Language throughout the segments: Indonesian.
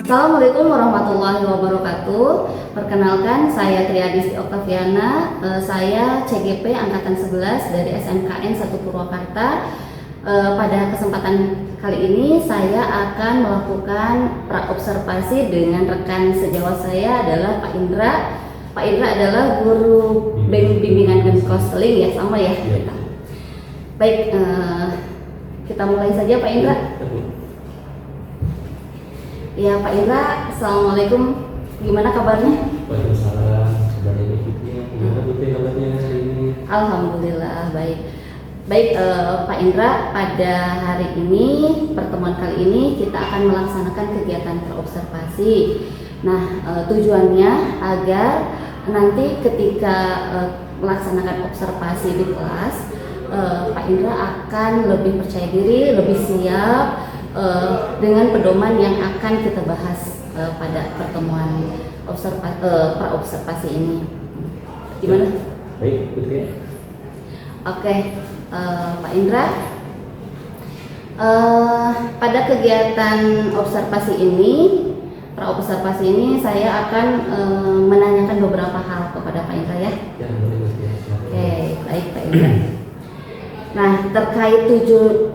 Assalamualaikum warahmatullahi wabarakatuh. Perkenalkan, saya Triadisti Oktaviana. Saya CGP Angkatan 11 dari SMKN 1 Purwakarta. Pada kesempatan kali ini saya akan melakukan praobservasi dengan rekan sejawat saya adalah Pak Indra. Pak Indra adalah guru bimbingan dan konseling ya, sama ya kita. Baik, kita mulai saja Pak Indra. Ya Pak Indra, Assalamualaikum. Gimana kabarnya? Waalaikumsalam. Kabarnya baik ya. Gimana Putri kabarnya hari ini? Alhamdulillah baik. Baik Pak Indra, pada hari ini pertemuan kali ini kita akan melaksanakan kegiatan terobservasi. Nah, tujuannya agar nanti ketika melaksanakan observasi di kelas, Pak Indra akan lebih percaya diri, lebih siap dengan pedoman yang akan kita bahas pada pertemuan praobservasi ini. Gimana? Baik, Putri. Oke, Pak Indra, pada kegiatan praobservasi ini saya akan menanyakan beberapa hal kepada Pak Indra ya. Ya, boleh Putri. Oke, baik Pak Indra. Nah, terkait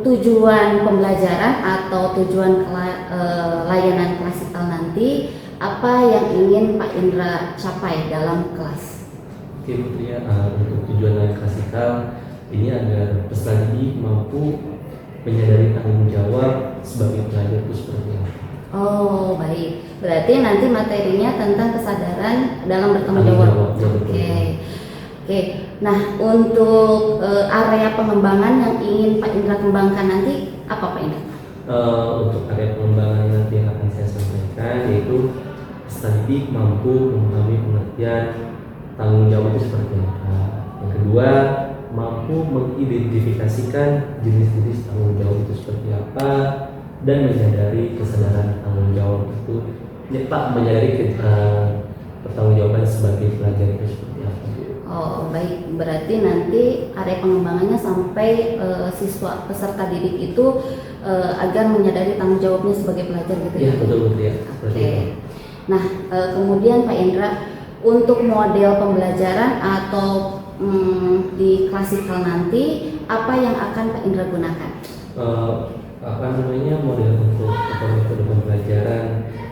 tujuan pembelajaran atau tujuan layanan klasikal nanti, apa yang ingin Pak Indra capai dalam kelas? Oke Putri ya, untuk tujuan layanan klasikal ini agar peserta didik mampu menyadari tanggung jawab sebagai pelajar itu seperti apa. Oh baik, berarti nanti materinya tentang kesadaran dalam bertanggung jawab. Oke. Nah, untuk area pengembangan yang ingin Pak Indra kembangkan nanti apa Pak Indra? Untuk area pengembangan nanti yang akan saya sampaikan yaitu peserta didik mampu memahami pengertian tanggung jawab itu seperti apa. Yang kedua, mampu mengidentifikasikan jenis-jenis tanggung jawab itu seperti apa dan menyadari kesadaran tanggung jawab itu, menyadari pertanggungjawaban sebagai pelajar itu seperti apa. Oh baik, berarti nanti area pengembangannya sampai siswa peserta didik itu agar menyadari tanggung jawabnya sebagai pelajar gitu ya? Iya betul ya. Oke. Nah, kemudian Pak Indra, untuk model pembelajaran atau di klasikal nanti apa yang akan Pak Indra gunakan? Model untuk metode pembelajaran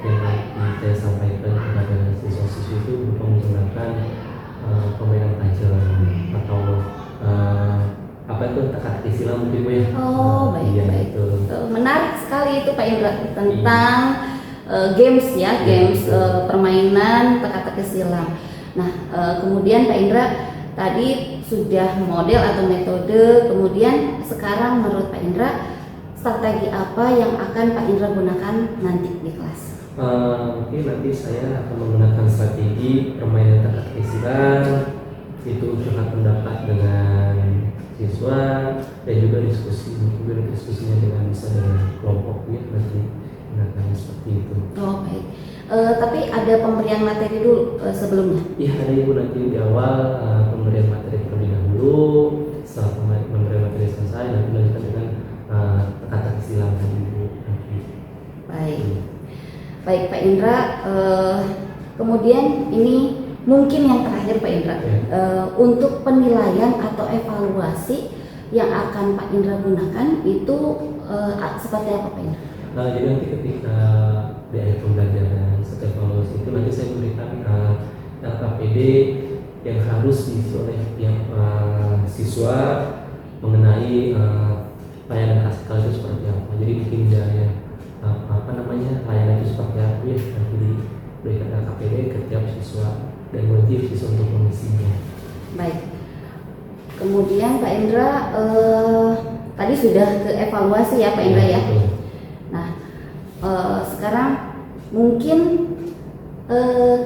yang saya sampaikan kepada siswa-siswi itu berupa menggunakan permainan puzzle atau teka-teki silang mungkin ya. Oh baik iya, baik. Itu. Menarik sekali itu Pak Indra tentang games ya, games permainan teka-teki silang. Nah, kemudian Pak Indra tadi sudah model atau metode, kemudian sekarang menurut Pak Indra strategi apa yang akan Pak Indra gunakan nanti di kelas? Mungkin nanti saya akan menggunakan strategi permainan teka-teki silang, itu curhat pendapat dengan siswa dan juga diskusinya dengan kelompok ya, nanti gunakan seperti itu. Oh baik. Tapi ada pemberian materi dulu sebelumnya? Iya ada Ibu, nanti di awal pemberian materi terlebih dahulu. Setelah pemberian materi selesai nanti lanjutkan dengan teka-teki silang tadi Ibu. Baik. Baik Pak Indra, kemudian ini mungkin yang terakhir Pak Indra, untuk penilaian atau evaluasi yang akan Pak Indra gunakan itu seperti apa Pak Indra? Jadi nanti ketika di akhir pembelajaran setelah evaluasi itu nanti saya memberikan LKPD yang harus diisi oleh tiap siswa mengenai layanan klasikal itu seperti apa. Jadi bikin daya layanan itu seperti apa ya, nanti diberikan LKPD ke tiap siswa dan wajib siswa untuk mengisinya. Baik. Kemudian Pak Indra tadi sudah ke evaluasi ya Pak Indra ya. Nah, sekarang mungkin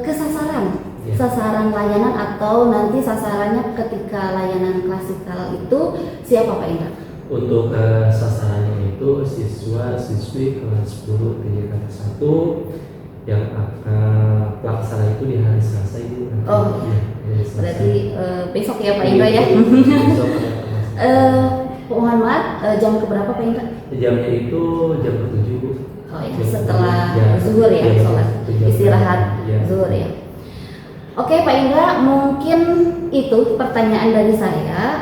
ke sasaran layanan atau nanti sasarannya ketika layanan klasikal itu siapa Pak Indra? Untuk sasarannya itu siswa-siswi kelas 10 TJK 1 yang akan pelaksana itu di hari Selasa itu. Oh, ya, berarti besok ya Pak Indra ya? Besok Mohon maaf, jam keberapa Pak Indra? Jamnya itu jam ke-7 Bu. Oh ya, setelah Ya, zuhur ya, ya, sholat ya, istirahat ya. zuhur ya. Oke Pak Indra, mungkin itu pertanyaan dari saya.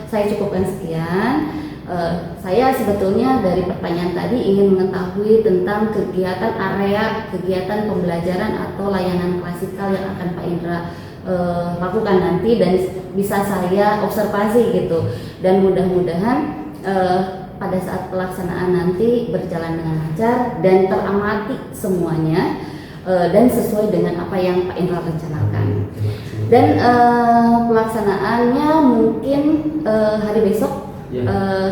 Saya cukupkan sekian. Saya sebetulnya dari pertanyaan tadi ingin mengetahui tentang kegiatan area, kegiatan pembelajaran atau layanan klasikal yang akan Pak Indra lakukan nanti dan bisa saya observasi gitu. Dan mudah-mudahan pada saat pelaksanaan nanti berjalan dengan lancar dan teramati semuanya. Dan sesuai dengan apa yang Pak Indra rencanakan. Dan pelaksanaannya mungkin hari besok. Ya.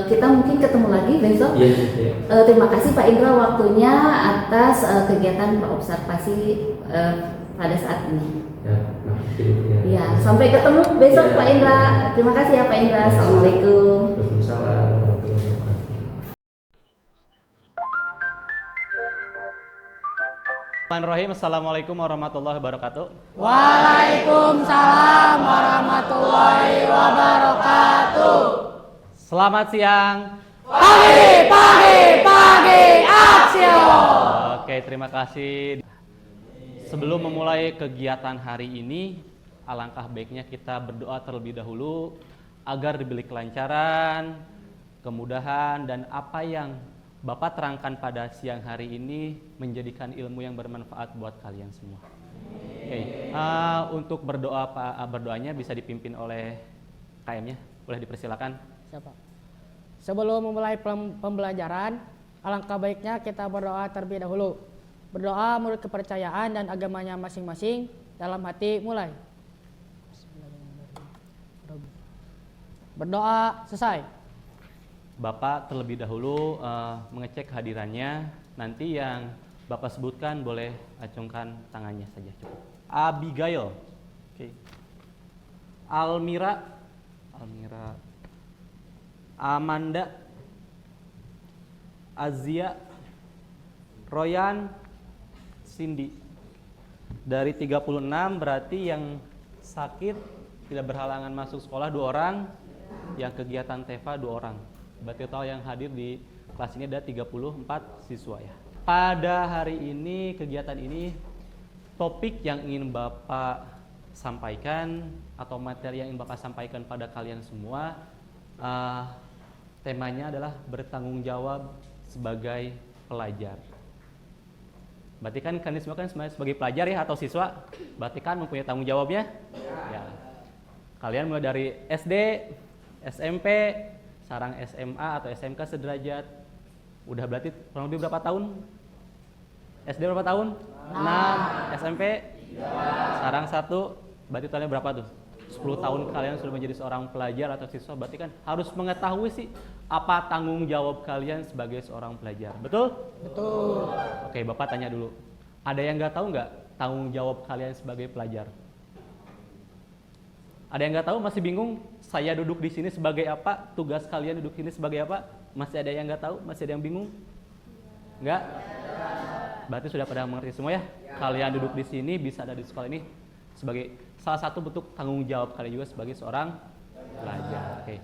Kita mungkin ketemu lagi besok. Ya, ya. Terima kasih Pak Indra waktunya atas kegiatan observasi pada saat ini. Ya, makasih, ya. Ya, sampai ketemu besok Ya. Pak Indra. Terima kasih ya Pak Indra. Assalamualaikum. Waalaikumsalam warahmatullahi wabarakatuh. Bismillahirrahmanirrahim. Assalamualaikum warahmatullahi wabarakatuh. Waalaikumsalam warahmatullahi wabarakatuh. Selamat siang. Pagi, action. Oke, terima kasih. Sebelum memulai kegiatan hari ini, alangkah baiknya kita berdoa terlebih dahulu agar diberi kelancaran, kemudahan, dan apa yang Bapak terangkan pada siang hari ini menjadikan ilmu yang bermanfaat buat kalian semua. Oke, untuk berdoanya bisa dipimpin oleh KM-nya. Boleh dipersilakan. Siapa? Sebelum memulai pembelajaran, alangkah baiknya kita berdoa terlebih dahulu. Berdoa menurut kepercayaan dan agamanya masing-masing. Dalam hati mulai. Berdoa selesai. Bapak terlebih dahulu mengecek kehadirannya. Nanti yang Bapak sebutkan boleh acungkan tangannya saja cukup. Abigail, oke. Almira, Amanda, Azia, Royan, Cindy. Dari 36 berarti yang sakit tidak berhalangan masuk sekolah 2 orang, yang kegiatan TEFA 2 orang. Berarti total yang hadir di kelas ini ada 34 siswa ya. Pada hari ini, kegiatan ini, topik yang ingin Bapak sampaikan atau materi yang ingin Bapak sampaikan pada kalian semua, temanya adalah bertanggung jawab sebagai pelajar. Berarti kan kalian semua kan sebagai pelajar ya atau siswa, berarti kan mempunyai tanggung jawabnya? Ya. Kalian mulai dari SD, SMP, sekarang SMA atau SMK sederajat. Udah berarti kurang lebih berapa tahun? SD berapa tahun? 6. SMP? Sekarang 1. Berarti totalnya berapa tuh? 10 tahun kalian sudah menjadi seorang pelajar atau siswa. Berarti kan harus mengetahui sih apa tanggung jawab kalian sebagai seorang pelajar. Betul? Betul. Oke, Bapak tanya dulu. Ada yang nggak tahu nggak tanggung jawab kalian sebagai pelajar? Ada yang nggak tahu, masih bingung? Saya duduk di sini sebagai apa? Tugas kalian duduk di sini sebagai apa? Masih ada yang nggak tahu? Masih ada yang bingung? Nggak? Berarti sudah pada mengerti semua ya? Kalian duduk di sini, bisa ada di sekolah ini sebagai salah satu bentuk tanggung jawab kalian juga sebagai seorang pelajar. Oke.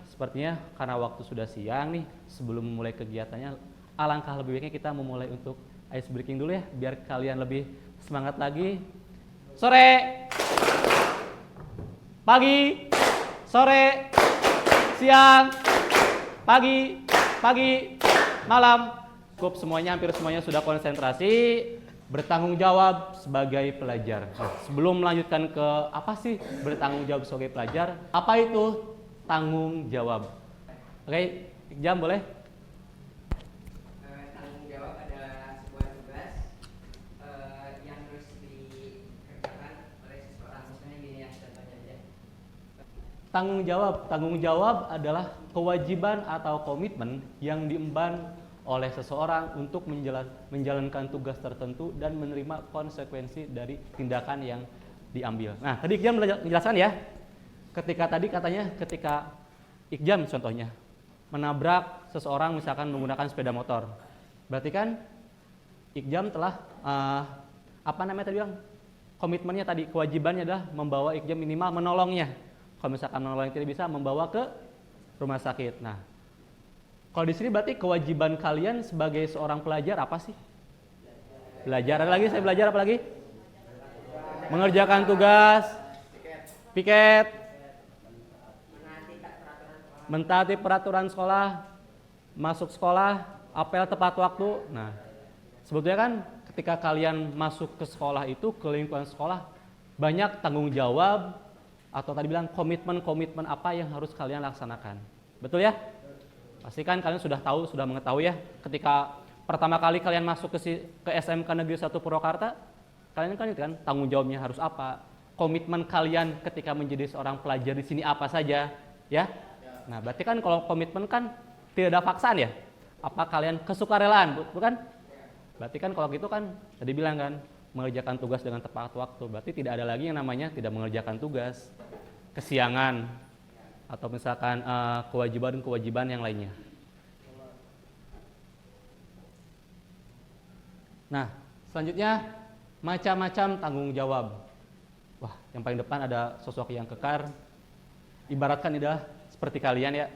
Sepertinya karena waktu sudah siang nih, sebelum memulai kegiatannya, alangkah lebih baiknya kita memulai untuk ice breaking dulu ya, biar kalian lebih semangat lagi. Sore, pagi, sore, siang, pagi, malam. Cukup semuanya, hampir semuanya sudah konsentrasi, bertanggung jawab sebagai pelajar. Nah, sebelum melanjutkan ke apa sih bertanggung jawab sebagai pelajar, apa itu tanggung jawab? Oke, Jam boleh? Tanggung jawab adalah sebuah tugas yang harus dikerjakan oleh seseorang. Misalnya gini ya, contohnya aja. Tanggung jawab adalah kewajiban atau komitmen yang diemban oleh seseorang untuk menjalankan tugas tertentu dan menerima konsekuensi dari tindakan yang diambil. Nah, tadi Iqjam menjelaskan ya, ketika Iqjam contohnya menabrak seseorang misalkan menggunakan sepeda motor, berarti kan Iqjam telah komitmennya tadi, kewajibannya adalah membawa Iqjam minimal menolongnya. Kalau misalkan menolong tidak bisa, membawa ke rumah sakit. Nah, Kalau di sini berarti kewajiban kalian sebagai seorang pelajar apa sih? Belajar. Ada lagi? Saya belajar apa lagi? Mengerjakan tugas, piket, mentaati peraturan sekolah, masuk sekolah, apel tepat waktu. Nah, sebetulnya kan ketika kalian masuk ke sekolah itu, ke lingkungan sekolah, banyak tanggung jawab atau tadi bilang komitmen-komitmen apa yang harus kalian laksanakan. Betul ya? Pastikan kalian sudah tahu, sudah mengetahui ya, ketika pertama kali kalian masuk ke SMK Negeri 1 Purwakarta, kalian kan tanggung jawabnya harus apa? Komitmen kalian ketika menjadi seorang pelajar di sini apa saja, ya? Nah, berarti kan kalau komitmen kan tidak ada paksaan ya? Apa kalian kesukarelaan, bukan? Berarti kan kalau gitu kan tadi bilang kan mengerjakan tugas dengan tepat waktu. Berarti tidak ada lagi yang namanya tidak mengerjakan tugas, kesiangan, atau misalkan kewajiban-kewajiban yang lainnya. Nah, selanjutnya macam-macam tanggung jawab. Wah, yang paling depan ada sosok yang kekar. Ibaratkan adalah seperti kalian ya,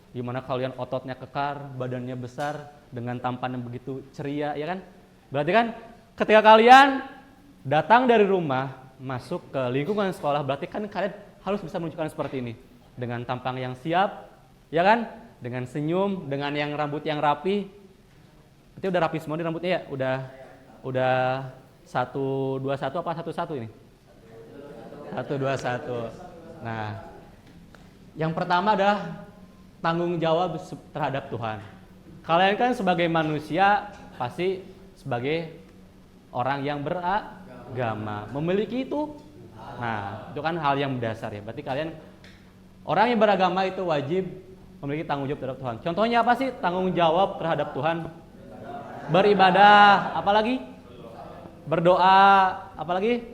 di mana kalian ototnya kekar, badannya besar, dengan tampan yang begitu ceria, ya kan? Berarti kan ketika kalian datang dari rumah, masuk ke lingkungan sekolah, berarti kan kalian harus bisa menunjukkan seperti ini. Dengan tampang yang siap, ya kan? Dengan senyum, dengan yang rambut yang rapi. Berarti udah rapi semua di rambutnya ya? Udah 1, 2, 1 apa 1, 1 ini? 1, 2, 1. Nah, yang pertama adalah tanggung jawab terhadap Tuhan. Kalian kan sebagai manusia pasti sebagai orang yang beragama, memiliki itu. Nah, itu kan hal yang mendasar ya. Berarti kalian orang yang beragama itu wajib memiliki tanggung jawab terhadap Tuhan. Contohnya apa sih tanggung jawab terhadap Tuhan? Beribadah, apalagi? Berdoa, apalagi?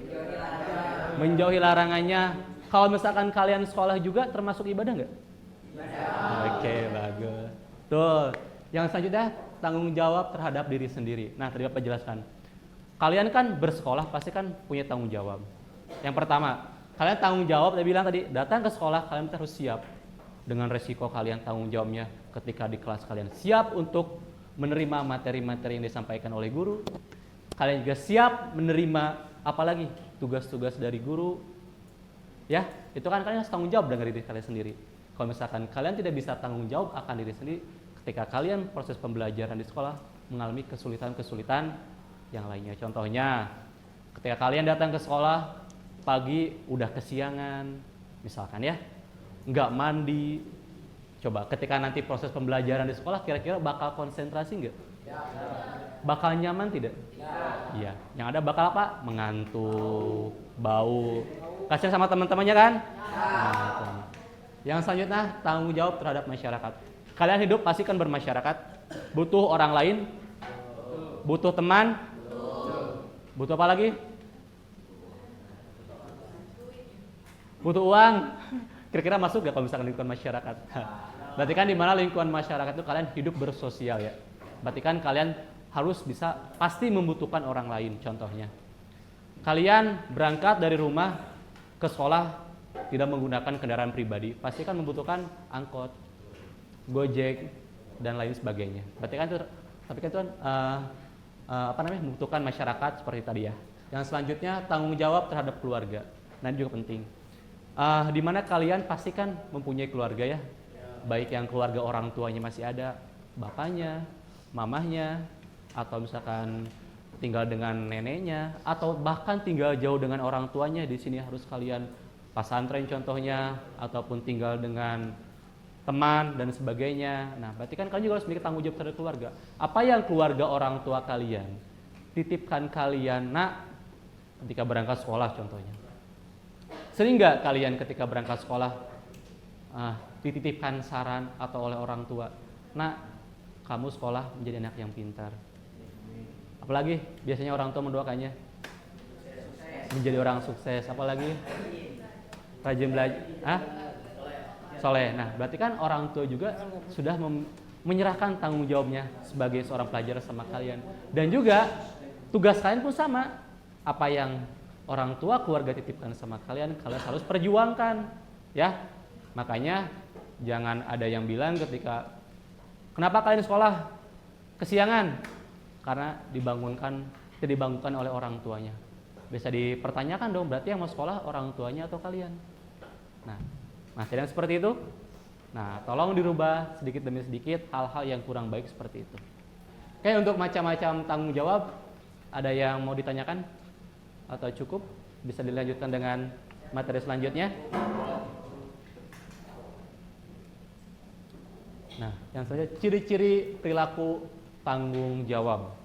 Menjauhi larangannya. Kalau misalkan kalian sekolah juga termasuk ibadah nggak? Oke, bagus. Tuh, yang selanjutnya tanggung jawab terhadap diri sendiri. Nah, tadi Bapak jelaskan. Kalian kan bersekolah pasti kan punya tanggung jawab. Yang pertama, kalian tanggung jawab, saya bilang tadi, datang ke sekolah kalian harus siap dengan resiko kalian tanggung jawabnya ketika di kelas kalian. Siap untuk menerima materi-materi yang disampaikan oleh guru. Kalian juga siap menerima apalagi tugas-tugas dari guru. Ya, itu kan kalian harus tanggung jawab dengan diri kalian sendiri. Kalau misalkan kalian tidak bisa tanggung jawab akan diri sendiri, ketika kalian proses pembelajaran di sekolah mengalami kesulitan-kesulitan yang lainnya. Contohnya, ketika kalian datang ke sekolah pagi udah kesiangan, misalkan ya, nggak mandi. Coba ketika nanti proses pembelajaran di sekolah kira-kira bakal konsentrasi nggak? Bakal nyaman tidak? Iya. Yang ada bakal apa? Mengantuk, bau. Kasihan sama teman-temannya kan? Nah, yang selanjutnya tanggung jawab terhadap masyarakat. Kalian hidup pasti kan bermasyarakat, butuh orang lain, butuh teman, butuh apa lagi? Butuh uang. Kira-kira masuk gak kalau misalkan lingkungan masyarakat? Berarti kan di mana lingkungan masyarakat itu kalian hidup bersosial ya. Berarti kan kalian harus bisa pasti membutuhkan orang lain. Contohnya, kalian berangkat dari rumah ke sekolah tidak menggunakan kendaraan pribadi, pasti kan membutuhkan angkot, Gojek dan lain sebagainya. Berarti kan itu, tapi kan itu membutuhkan masyarakat seperti tadi ya. Yang selanjutnya tanggung jawab terhadap keluarga. Nah, ini juga penting. Di mana kalian pasti kan mempunyai keluarga ya, baik yang keluarga orang tuanya masih ada, bapaknya, mamahnya, atau misalkan tinggal dengan neneknya, atau bahkan tinggal jauh dengan orang tuanya. Di sini harus kalian pasantren contohnya, ataupun tinggal dengan teman dan sebagainya. Nah, berarti kan kalian juga harus memiliki tanggung jawab terhadap keluarga. Apa yang keluarga orang tua kalian titipkan kalian nak ketika berangkat sekolah contohnya. Sering nggak kalian ketika berangkat sekolah dititipkan saran atau oleh orang tua, nak kamu sekolah menjadi anak yang pintar. Apalagi biasanya orang tua mendoakannya menjadi orang sukses. Apalagi rajin belajar, soleh. Nah, berarti kan orang tua juga sudah menyerahkan tanggung jawabnya sebagai seorang pelajar sama kalian. Dan juga tugas kalian pun sama. Apa yang orang tua keluarga titipkan sama kalian harus perjuangkan, ya. Makanya jangan ada yang bilang ketika Kenapa kalian sekolah kesiangan? Karena dibangunkan oleh orang tuanya. Bisa dipertanyakan dong, berarti yang mau sekolah orang tuanya atau kalian? Nah, masih yang seperti itu? Nah, tolong dirubah sedikit demi sedikit hal-hal yang kurang baik seperti itu. Oke, untuk macam-macam tanggung jawab, ada yang mau ditanyakan? Atau cukup? Bisa dilanjutkan dengan materi selanjutnya? Nah, yang selanjutnya ciri-ciri perilaku tanggung jawab.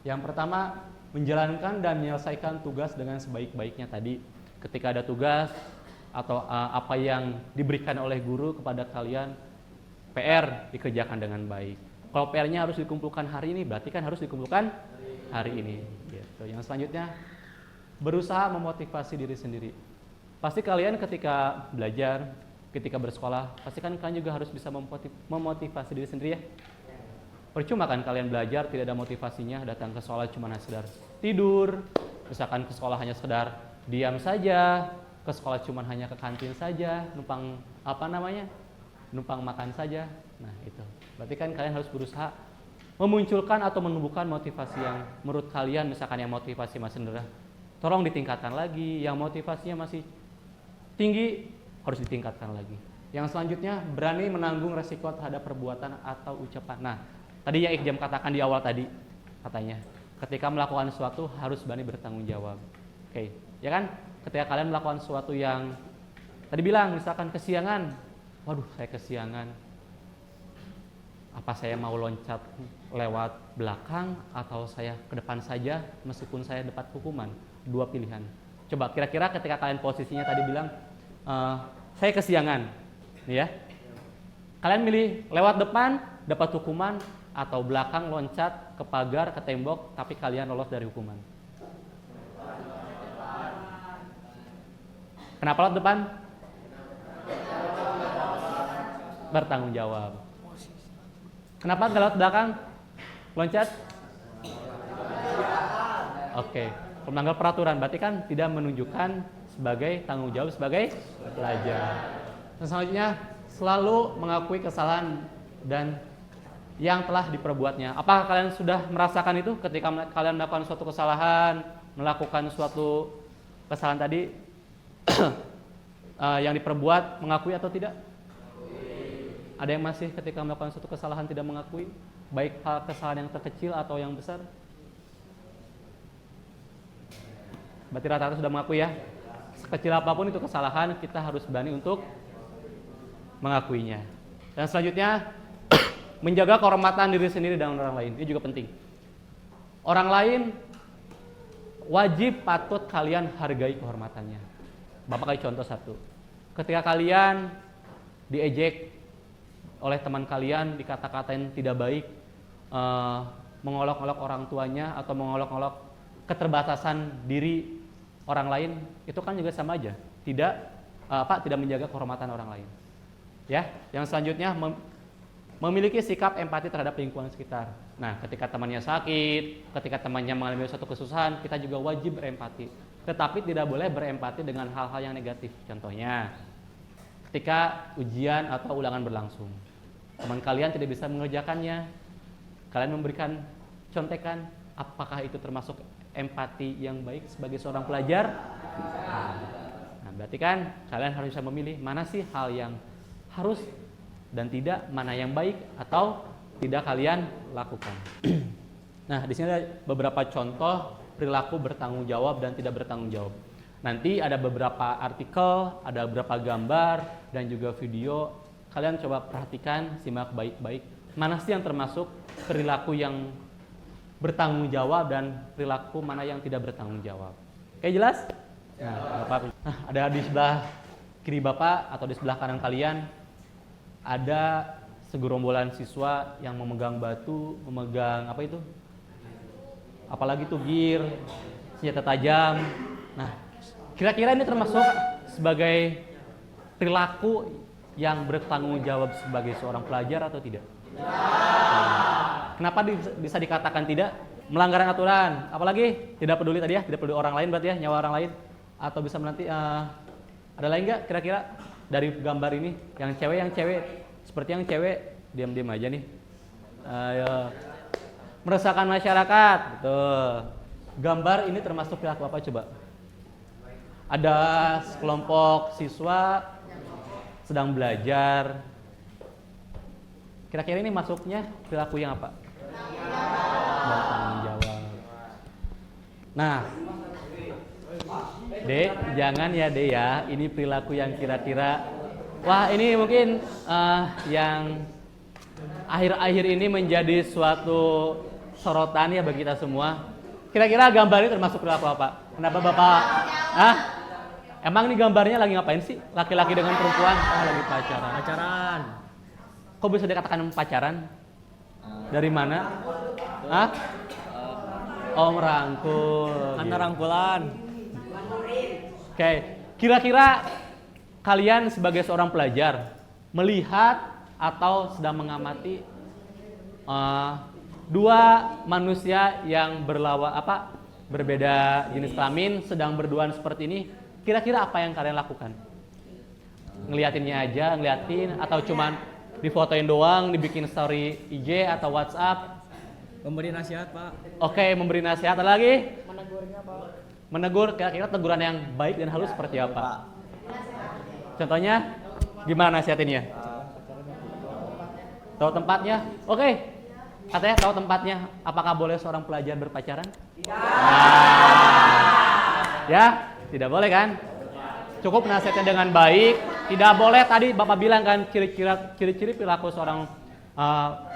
Yang pertama, menjalankan dan menyelesaikan tugas dengan sebaik-baiknya tadi. Ketika ada tugas atau apa yang diberikan oleh guru kepada kalian, PR dikerjakan dengan baik. Kalau PR-nya harus dikumpulkan hari ini, berarti kan harus dikumpulkan hari ini. Gitu. Yang selanjutnya, berusaha memotivasi diri sendiri. Pasti kalian ketika belajar, ketika bersekolah, pasti kan kalian juga harus bisa memotivasi diri sendiri ya. Percuma kan kalian belajar tidak ada motivasinya, datang ke sekolah cuma sekedar tidur, misalkan ke sekolah hanya sekedar diam saja, ke sekolah cuma hanya ke kantin saja, numpang numpang makan saja. Nah itu, berarti kan kalian harus berusaha memunculkan atau menumbuhkan motivasi yang menurut kalian, misalkan yang motivasi masih rendah, tolong ditingkatkan lagi, yang motivasinya masih tinggi, harus ditingkatkan lagi. Yang selanjutnya, berani menanggung resiko terhadap perbuatan atau ucapan. Nah, tadi yang Ikjam katakan di awal tadi, katanya, ketika melakukan sesuatu harus berani bertanggung jawab. Oke, ya kan? Ketika kalian melakukan sesuatu yang tadi bilang, misalkan kesiangan, waduh saya kesiangan, apa saya mau loncat lewat belakang atau saya ke depan saja meskipun saya dapat hukuman? Dua pilihan. Coba kira-kira ketika kalian posisinya tadi bilang, saya kesiangan, nih ya. Kalian milih lewat depan dapat hukuman atau belakang loncat ke pagar, ke tembok, tapi kalian lolos dari hukuman. Kenapa lewat depan? Bertanggung jawab. Kenapa nggak lewat belakang? Loncat? Oke, melanggar peraturan berarti kan tidak menunjukkan sebagai tanggung jawab sebagai pelajar. Dan selanjutnya, selalu mengakui kesalahan dan yang telah diperbuatnya. Apakah kalian sudah merasakan itu ketika kalian melakukan suatu kesalahan, melakukan suatu kesalahan tadi yang diperbuat, mengakui atau tidak? Ada yang masih ketika melakukan suatu kesalahan tidak mengakui, baik hal kesalahan yang terkecil atau yang besar? Berarti rata-rata sudah mengakui ya. Sekecil apapun itu kesalahan, kita harus berani untuk mengakuinya. Dan selanjutnya, menjaga kehormatan diri sendiri dan orang lain. Ini juga penting. Orang lain wajib patut kalian hargai kehormatannya. Bapak kasih contoh satu. Ketika kalian diejek oleh teman kalian, dikata-katain tidak baik, mengolok-olok orang tuanya atau mengolok-olok keterbatasan diri orang lain, itu kan juga sama aja, tidak menjaga kehormatan orang lain. Ya, yang selanjutnya memiliki sikap empati terhadap lingkungan sekitar. Nah, ketika temannya sakit, ketika temannya mengalami suatu kesusahan, kita juga wajib berempati. Tetapi tidak boleh berempati dengan hal-hal yang negatif. Contohnya, ketika ujian atau ulangan berlangsung, teman kalian tidak bisa mengerjakannya, kalian memberikan contekan, apakah itu termasuk empati yang baik sebagai seorang pelajar? Nah, berarti kan kalian harus bisa memilih mana sih hal yang harus dan tidak, mana yang baik atau tidak kalian lakukan. Nah, di sini ada beberapa contoh perilaku bertanggung jawab dan tidak bertanggung jawab. Nanti ada beberapa artikel, ada beberapa gambar dan juga video. Kalian coba perhatikan, simak baik-baik. Mana sih yang termasuk perilaku yang bertanggung jawab dan perilaku mana yang tidak bertanggung jawab. Oke, jelas? Nah, ada di sebelah kiri Bapak atau di sebelah kanan kalian ada segerombolan siswa yang memegang batu, memegang apa itu? Apalagi tuh gear, senjata tajam. Nah, kira-kira ini termasuk sebagai perilaku yang bertanggung jawab sebagai seorang pelajar atau tidak? Kenapa bisa dikatakan tidak? Melanggar aturan, apalagi tidak peduli tadi ya, tidak peduli orang lain berarti ya, nyawa orang lain, atau bisa nanti ada lain nggak kira-kira dari gambar ini? Yang cewek seperti yang cewek diam-diam aja nih, Ayo. Meresahkan masyarakat, betul. Gambar ini termasuk perilaku apa coba? Ada sekelompok siswa sedang belajar. Kira-kira ini masuknya perilaku yang apa? Bertanggung jawab. Nah, Dek, jangan ya Dek ya. Ini perilaku yang kira-kira, wah ini mungkin yang akhir-akhir ini menjadi suatu sorotan ya bagi kita semua. Kira-kira gambar ini termasuk perilaku apa? Kenapa Bapak? Emang ini gambarnya lagi ngapain sih? Laki-laki dengan perempuan? Oh, lagi pacaran. Pacaran. Kok bisa dikatakan pacaran? Dari mana? Oh, merangkul. Karena gitu. rangkulan. Oke, kira-kira kalian sebagai seorang pelajar melihat atau sedang mengamati dua manusia yang berbeda jenis kelamin sedang berduaan seperti ini, kira-kira apa yang kalian lakukan? Ngeliatinnya aja, ngeliatin atau cuman difotoin doang, dibikin story IG atau WhatsApp? Memberi nasihat, Pak. Oke, memberi nasihat. Ada lagi? Menegurnya, Pak. Menegur, kira-kira teguran yang baik dan halus seperti apa? Contohnya, gimana nasihatinnya? Tahu tempatnya? Oke. Katanya tahu tempatnya. Apakah boleh seorang pelajar berpacaran? Ya, tidak boleh kan? Cukup nasihatnya dengan baik. Tidak boleh, tadi Bapak bilang kan ciri-ciri perilaku seorang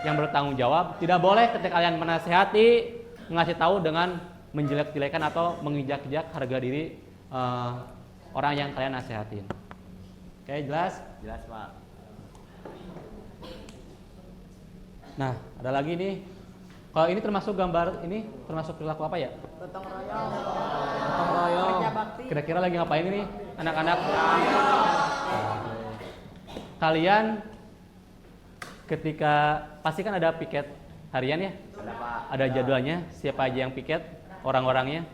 yang bertanggung jawab. Tidak boleh ketika kalian menasihati, ngasih tahu dengan menjelek-jelekan atau menginjak-injak harga diri orang yang kalian nasihatin. Oke, jelas? Jelas, Pak. Nah, ada lagi nih. Kalau ini termasuk gambar, ini termasuk perilaku apa ya? Gotong royong. Gotong royong. Kerja bakti. Kira-kira lagi ngapain ini anak-anak? Kalian ketika pasti kan ada piket harian ya? Ada, Pak. Ada jadwalnya, siapa aja yang piket, orang-orangnya.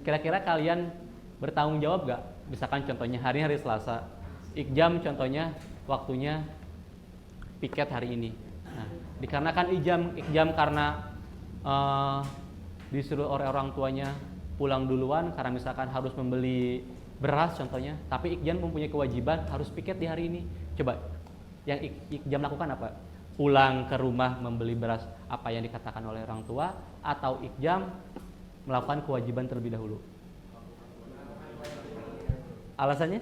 Kira-kira kalian bertanggung jawab gak? Misalkan contohnya hari Selasa, Iqjam contohnya waktunya piket hari ini. Nah, dikarenakan Iqjam karena disuruh oleh orang tuanya pulang duluan karena misalkan harus membeli beras contohnya, tapi Iqjam mempunyai kewajiban harus piket di hari ini. Coba yang Iqjam lakukan apa? Pulang ke rumah membeli beras apa yang dikatakan oleh orang tua, atau Iqjam melakukan kewajiban terlebih dahulu? Alasannya?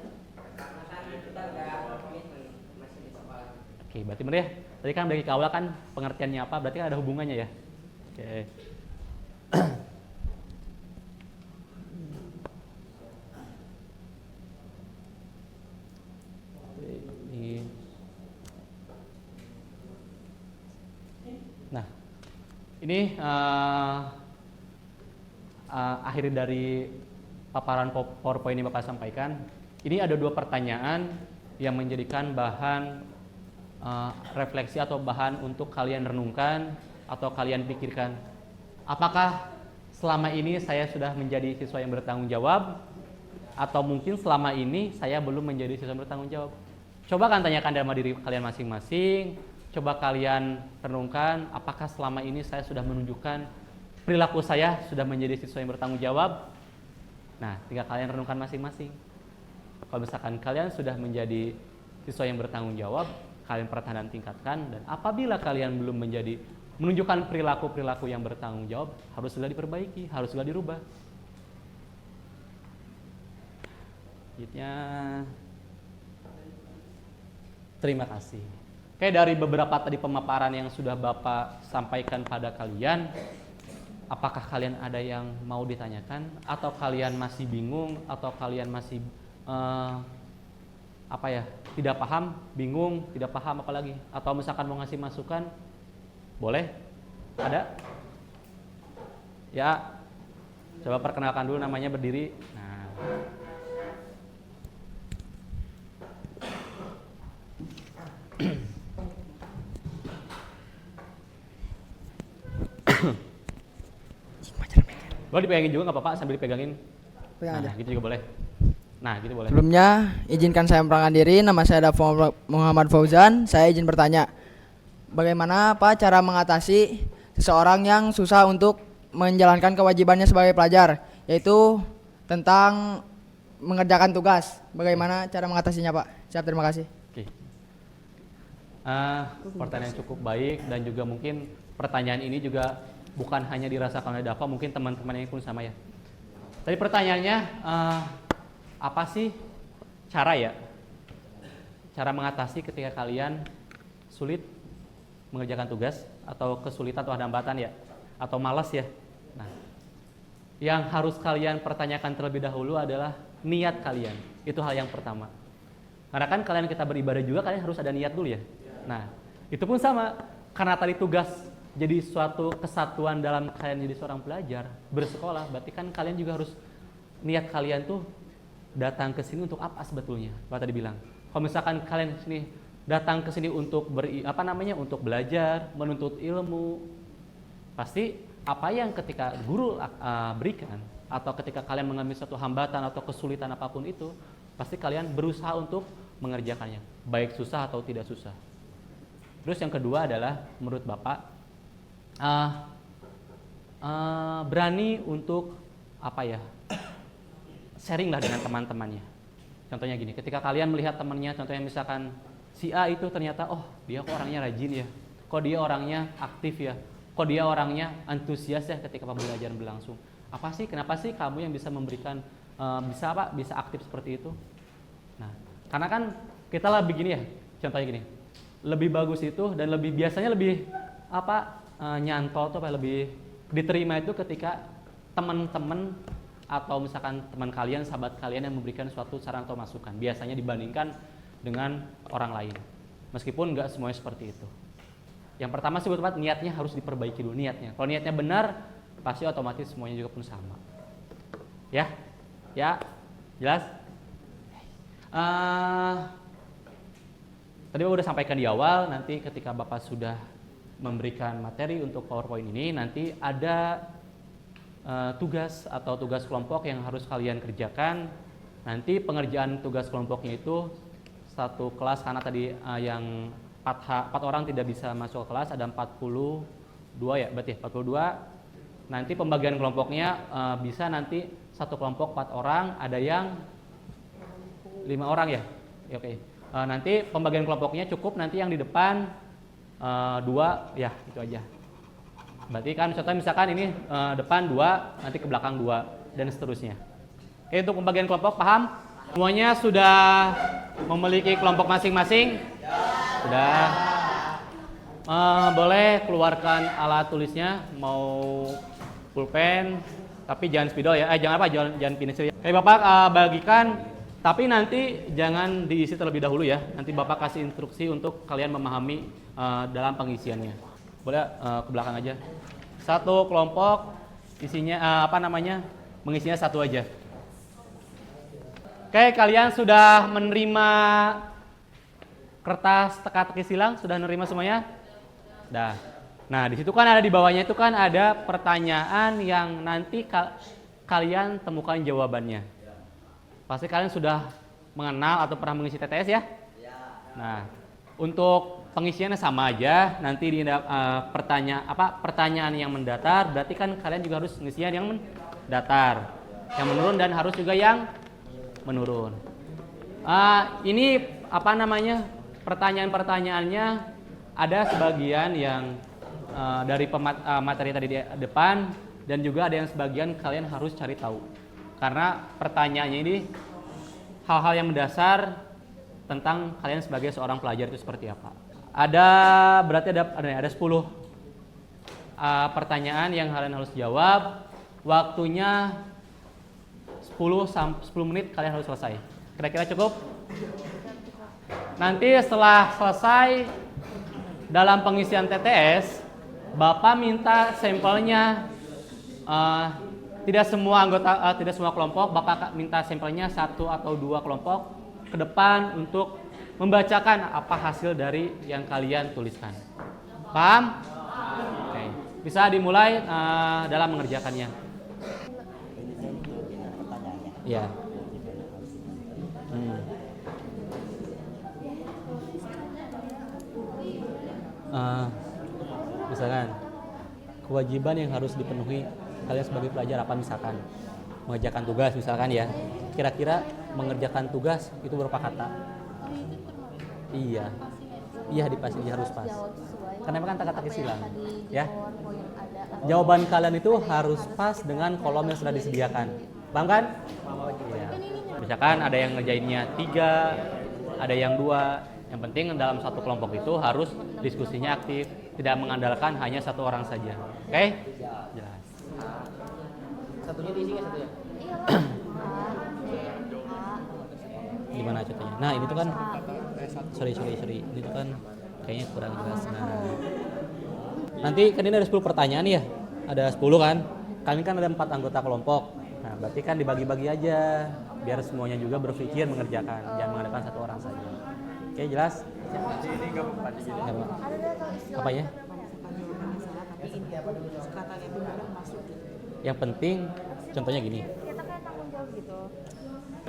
Oke, berarti benar ya. Tadi kan bagi kawal kan pengertiannya apa? Berarti kan ada hubungannya ya. Oke. Nah, ini akhir dari paparan PowerPoint ini Bapak sampaikan. Ini ada dua pertanyaan yang menjadikan bahan refleksi atau bahan untuk kalian renungkan atau kalian pikirkan. Apakah selama ini saya sudah menjadi siswa yang bertanggung jawab, atau mungkin selama ini saya belum menjadi siswa yang bertanggung jawab? Coba kan tanyakan dalam diri kalian masing-masing. Coba kalian renungkan, apakah selama ini saya sudah menunjukkan perilaku saya sudah menjadi siswa yang bertanggung jawab? Nah, tinggal kalian renungkan masing-masing. Kalau misalkan kalian sudah menjadi siswa yang bertanggung jawab, kalian pertahanan tingkatkan, dan apabila kalian belum menunjukkan perilaku-perilaku yang bertanggung jawab, harus segera diperbaiki, harus segera dirubah. Selanjutnya, terima kasih. Oke, dari beberapa tadi pemaparan yang sudah Bapak sampaikan pada kalian, apakah kalian ada yang mau ditanyakan, atau kalian masih bingung, atau kalian masih tidak paham, bingung, tidak paham apalagi, atau misalkan mau ngasih masukan, boleh? Ada? Ya, coba perkenalkan dulu namanya, berdiri. Nah. Boleh dipegangin juga nggak apa-apa, sambil dipegangin. Pegang aja. Gitu juga boleh. Nah, gitu boleh. Sebelumnya, izinkan saya memperkenalkan diri. Nama saya Muhammad Fauzan. Saya izin bertanya. bagaimana Pak cara mengatasi seseorang yang susah untuk menjalankan kewajibannya sebagai pelajar, yaitu tentang mengerjakan tugas. Bagaimana cara mengatasinya Pak? Siap, terima kasih. Oke. Pertanyaan yang cukup baik, dan juga mungkin pertanyaan ini juga bukan hanya dirasakan oleh Dava, mungkin teman-teman yang pun sama ya. Tadi pertanyaannya, apa sih cara mengatasi ketika kalian sulit mengerjakan tugas atau kesulitan atau hambatan ya, atau malas ya. Nah, yang harus kalian pertanyakan terlebih dahulu adalah niat kalian. Itu hal yang pertama. Karena kan kalian kita beribadah juga, kalian harus ada niat dulu ya. Nah, itu pun sama, karena tadi tugas jadi suatu kesatuan dalam kalian jadi seorang pelajar, bersekolah, berarti kan kalian juga harus, niat kalian tuh datang ke sini untuk apa sebetulnya? Pak tadi bilang, kalau misalkan kalian sini datang ke sini untuk untuk belajar, menuntut ilmu, pasti apa yang ketika guru berikan atau ketika kalian mengalami suatu hambatan atau kesulitan apapun itu, pasti kalian berusaha untuk mengerjakannya, baik susah atau tidak susah. Terus yang kedua adalah menurut Bapak, berani untuk sharing lah dengan teman-temannya. Contohnya gini, ketika kalian melihat temannya, contohnya misalkan si A itu ternyata, oh dia kok orangnya rajin ya, kok dia orangnya aktif ya, kok dia orangnya antusias ya ketika pembelajaran berlangsung. Apa sih, kenapa sih kamu yang bisa memberikan, bisa aktif seperti itu? Nah, karena kan kita lah begini ya, contohnya gini, lebih bagus itu dan biasanya lebih nyantol tuh lebih diterima itu ketika teman-teman atau misalkan teman kalian, sahabat kalian yang memberikan suatu saran atau masukan, biasanya dibandingkan dengan orang lain. Meskipun nggak semuanya seperti itu. Yang pertama sih buat niatnya harus diperbaiki dulu niatnya. Kalau niatnya benar, pasti otomatis semuanya juga pun sama. Ya, jelas? Tadi Bapak udah sampaikan di awal, nanti ketika Bapak sudah memberikan materi untuk PowerPoint ini, nanti ada tugas atau tugas kelompok yang harus kalian kerjakan. Nanti pengerjaan tugas kelompoknya itu satu kelas, karena tadi yang 4 orang tidak bisa masuk ke kelas, ada 42 ya, berarti 42. Nanti pembagian kelompoknya bisa nanti satu kelompok 4 orang, ada yang 5 orang ya. Oke. Nanti pembagian kelompoknya cukup nanti yang di depan 2 ya, itu aja. Berarti kan contohnya misalkan ini depan 2, nanti ke belakang 2 dan seterusnya. Oke, untuk pembagian kelompok paham? Semuanya sudah memiliki kelompok masing-masing? Sudah. Boleh keluarkan alat tulisnya, mau pulpen, tapi jangan spidol ya. Jangan pensil ya. Oke, Bapak bagikan, tapi nanti jangan diisi terlebih dahulu ya. Nanti Bapak kasih instruksi untuk kalian memahami dalam pengisiannya. Boleh ke belakang aja. Satu kelompok isinya mengisinya satu aja. Oke, kalian sudah menerima kertas teka-teki silang? Sudah menerima semuanya? Dah. Nah, di situ kan ada, di bawahnya itu kan ada pertanyaan yang nanti kalian temukan jawabannya. Pasti kalian sudah mengenal atau pernah mengisi TTS ya? Nah, untuk pengisiannya sama aja. Nanti di pertanyaan yang mendatar, berarti kan kalian juga harus pengisian yang mendatar, yang menurun, dan harus juga yang menurun. Ini pertanyaan-pertanyaannya ada sebagian yang dari materi tadi di depan, dan juga ada yang sebagian kalian harus cari tahu, karena pertanyaannya ini hal-hal yang mendasar tentang kalian sebagai seorang pelajar itu seperti apa. Berarti ada 10 pertanyaan yang kalian harus jawab. Waktunya 10 menit kalian harus selesai. Kira-kira cukup? Nanti setelah selesai dalam pengisian TTS, Bapak minta sampelnya, tidak semua kelompok, Bapak minta sampelnya 1 atau 2 kelompok ke depan untuk membacakan apa hasil dari yang kalian tuliskan. Paham? Oke. Bisa dimulai dalam mengerjakannya. Ya. misalkan kewajiban yang harus dipenuhi kalian sebagai pelajar apa, misalkan mengerjakan tugas misalkan ya. Kira-kira mengerjakan tugas itu berapa kata? Iya. Iya, dipasti harus pas. Karena memang kan teka-teki silang, ya. Jawaban kalian itu harus pas dengan kolom yang sudah disediakan. Paham kan? Iya. Misalkan ada yang ngerjainnya 3, ada yang 2. Yang penting dalam satu kelompok itu harus diskusinya aktif, tidak mengandalkan hanya satu orang saja. Oke? Jelas. Satunya diisi nggak satunya? Gimana contohnya? Nah, ini tuh kan sorry. Ini tuh kan kayaknya kurang jelas. Nah, nanti kan ini ada 10 pertanyaan ya. Ada 10 kan? Kalian kan ada 4 anggota kelompok. Nah, berarti kan dibagi-bagi aja biar semuanya juga berpikir mengerjakan, jangan mengandalkan satu orang saja. Oke, jelas? Apa ya? Yang penting contohnya gini.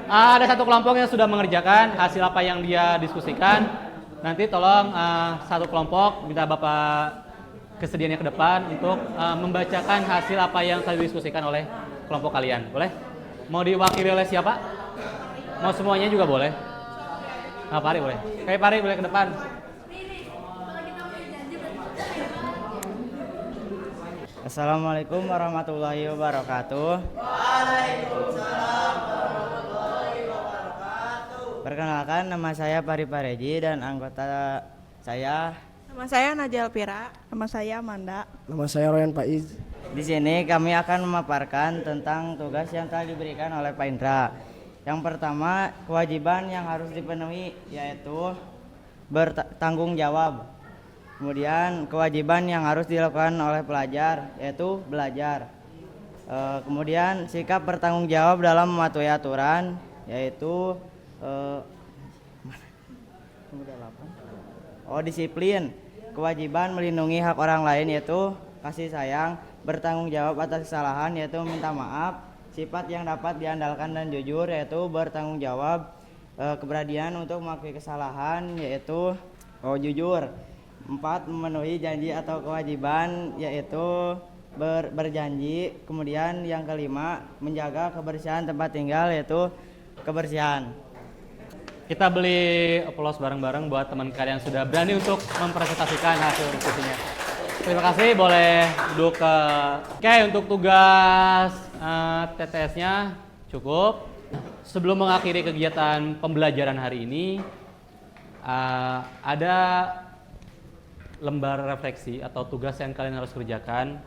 Ada satu kelompok yang sudah mengerjakan hasil apa yang dia diskusikan. Nanti tolong satu kelompok minta Bapak kesediaannya ke depan untuk membacakan hasil apa yang tadi diskusikan oleh kelompok kalian. Boleh? Mau diwakili oleh siapa? Mau semuanya juga boleh? Nah, Pari boleh. Kayak Pari boleh ke depan. Assalamualaikum warahmatullahi wabarakatuh. Perkenalkan, nama saya Pari Pareji dan anggota saya. Nama saya Najal Pira. Nama saya Amanda. Nama saya Royan Faiz. Di sini kami akan memaparkan tentang tugas yang telah diberikan oleh Pak Indra. Yang pertama, kewajiban yang harus dipenuhi yaitu bertanggung jawab. Kemudian kewajiban yang harus dilakukan oleh pelajar yaitu belajar. Kemudian sikap bertanggung jawab dalam mematuhi aturan yaitu disiplin. Kewajiban melindungi hak orang lain yaitu kasih sayang. Bertanggung jawab atas kesalahan yaitu minta maaf. Sifat yang dapat diandalkan dan jujur yaitu bertanggung jawab. Keberanian untuk mengakui kesalahan yaitu jujur. 4. Memenuhi janji atau kewajiban yaitu berjanji. Kemudian yang kelima, menjaga kebersihan tempat tinggal yaitu kebersihan. Kita beli aplaus bareng-bareng buat teman kalian yang sudah berani untuk mempresentasikan hasil diskusinya. Terima kasih, boleh duduk ke. Oke, untuk tugas TTS-nya cukup. Sebelum mengakhiri kegiatan pembelajaran hari ini, ada lembar refleksi atau tugas yang kalian harus kerjakan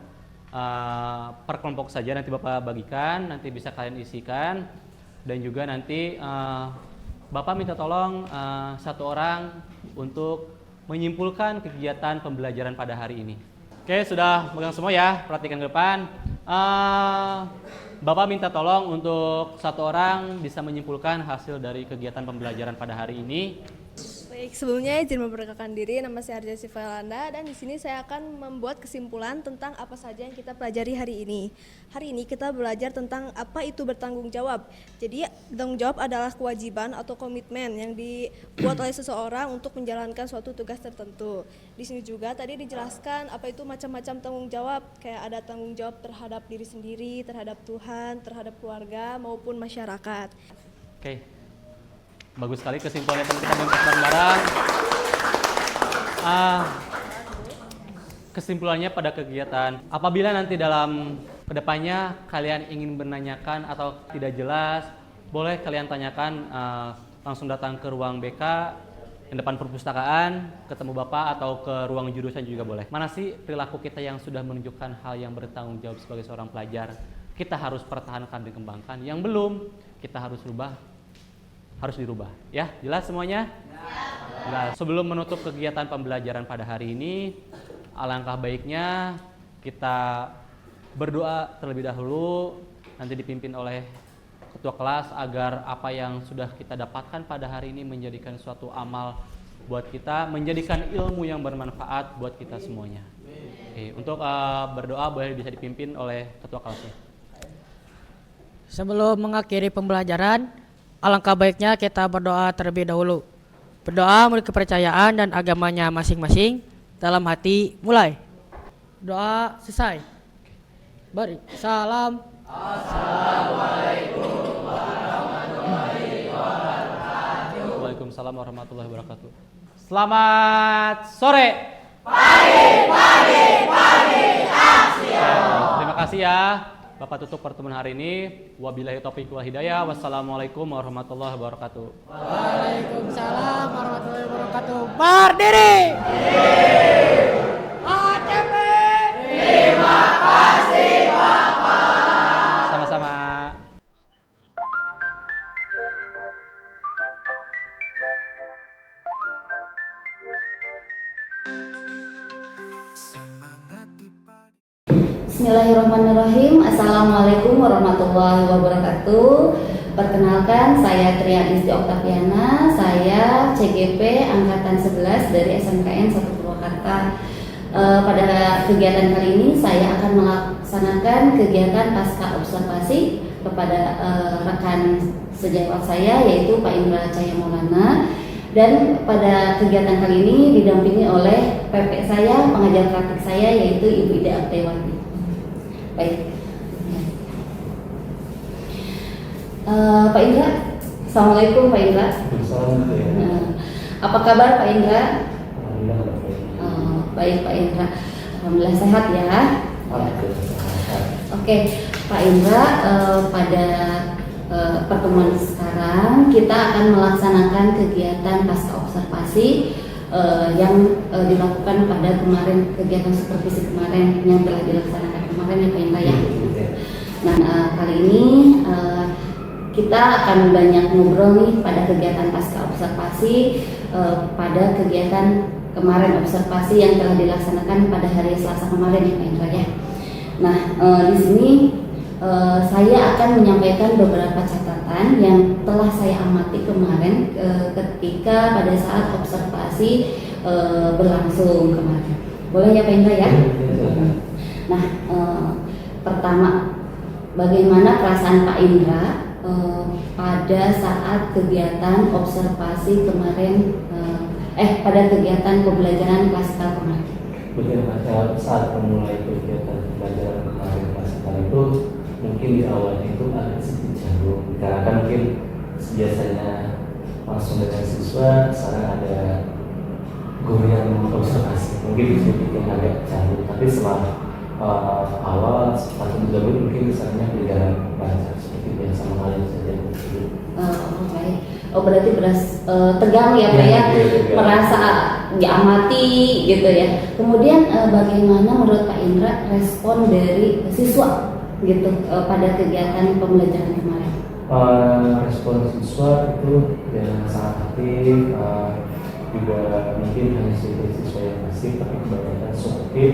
per kelompok saja, nanti Bapak bagikan, nanti bisa kalian isikan, dan juga nanti Bapak minta tolong satu orang untuk menyimpulkan kegiatan pembelajaran pada hari ini. Oke, sudah pegang semua ya, perhatikan ke depan. Bapak minta tolong untuk satu orang bisa menyimpulkan hasil dari kegiatan pembelajaran pada hari ini. Baik, sebelumnya izin memperkenalkan diri, nama saya Arja Sivalanda dan di sini saya akan membuat kesimpulan tentang apa saja yang kita pelajari hari ini. Hari ini kita belajar tentang apa itu bertanggung jawab. Jadi bertanggung jawab adalah kewajiban atau komitmen yang dibuat oleh seseorang untuk menjalankan suatu tugas tertentu. Di sini juga tadi dijelaskan apa itu macam-macam tanggung jawab, kayak ada tanggung jawab terhadap diri sendiri, terhadap Tuhan, terhadap keluarga maupun masyarakat. Oke. Bagus sekali kesimpulannya, kita bareng-bareng. Kesimpulannya pada kegiatan, apabila nanti dalam kedepannya kalian ingin menanyakan atau tidak jelas, boleh kalian tanyakan, langsung datang ke ruang BK yang depan perpustakaan, ketemu Bapak, atau ke ruang jurusan juga boleh. Mana sih perilaku kita yang sudah menunjukkan hal yang bertanggung jawab sebagai seorang pelajar? Kita harus pertahankan dan kembangkan. Yang belum, kita harus dirubah. Ya, jelas semuanya? Nah, sebelum menutup kegiatan pembelajaran pada hari ini, alangkah baiknya kita berdoa terlebih dahulu, nanti dipimpin oleh ketua kelas agar apa yang sudah kita dapatkan pada hari ini menjadikan suatu amal buat kita, menjadikan ilmu yang bermanfaat buat kita semuanya. Oke, untuk berdoa boleh bisa dipimpin oleh ketua kelasnya. Sebelum mengakhiri pembelajaran, alangkah baiknya kita berdoa terlebih dahulu. Berdoa menurut kepercayaan dan agamanya masing-masing. dalam hati, mulai. Doa selesai. Beri salam. Waalaikumsalam warahmatullahi wabarakatuh. Selamat sore. Terima kasih ya. Bapak tutup pertemuan hari ini. Wabillahi taufiq wal hidayah. Wassalamualaikum warahmatullahi wabarakatuh. Waalaikumsalam warahmatullahi wabarakatuh. Berdiri. ACP. Terima kasih Bapak. Sama-sama. Bismillahirrahmanirrahim. Assalamualaikum warahmatullahi wabarakatuh. Perkenalkan, saya Trian Isti Oktaviana. Saya CGP Angkatan 11 dari SMKN 1 Purwakarta. Pada kegiatan kali ini saya akan melaksanakan kegiatan pasca observasi kepada rekan sejawat saya, yaitu Pak Indra Cahya Maulana. Dan pada kegiatan kali ini didampingi oleh PP saya, pengajar praktik saya, yaitu Ibu Ida Aktewati. Baik, Pak Indra, Assalamualaikum Pak Indra. Apa kabar Pak Indra? Baik Pak Indra, alhamdulillah sehat ya. Oke, Pak Indra, pada pertemuan sekarang kita akan melaksanakan kegiatan pasca observasi yang dilakukan pada kemarin, kegiatan supervisi kemarin yang telah dilaksanakan kemarin ya Pak Indra ya. Nah kali ini kita akan banyak ngobrol nih pada kegiatan pasca observasi, pada kegiatan kemarin observasi yang telah dilaksanakan pada hari Selasa kemarin ya Pak Indra ya. Nah di sini saya akan menyampaikan beberapa catatan yang telah saya amati kemarin ketika pada saat observasi berlangsung kemarin. Boleh ya Pak Indra ya? Nah, pertama, bagaimana perasaan Pak Indra pada saat kegiatan observasi kemarin, pada kegiatan pembelajaran klasikal kemarin? Bagaimana saat memulai kegiatan pembelajaran kemarin klasikal itu mungkin di awalnya itu agak sedikit canggung, dikarenakan mungkin biasanya langsung dengan siswa, sekarang ada guru yang observasi, mungkin sedikit yang agak canggung, tapi setelah awal satu bulan mungkin misalnya berjalan lancar seperti biasa mengalir saja. Baik. Oh berarti tegang ya Pak ya, merasa diamati gitu ya. Kemudian bagaimana menurut Pak Indra respon dari siswa gitu pada kegiatan pembelajaran kemarin? Respon siswa itu yang sangat aktif, juga mungkin hanya sedikit siswa yang pasif, tapi kebanyakan suportif,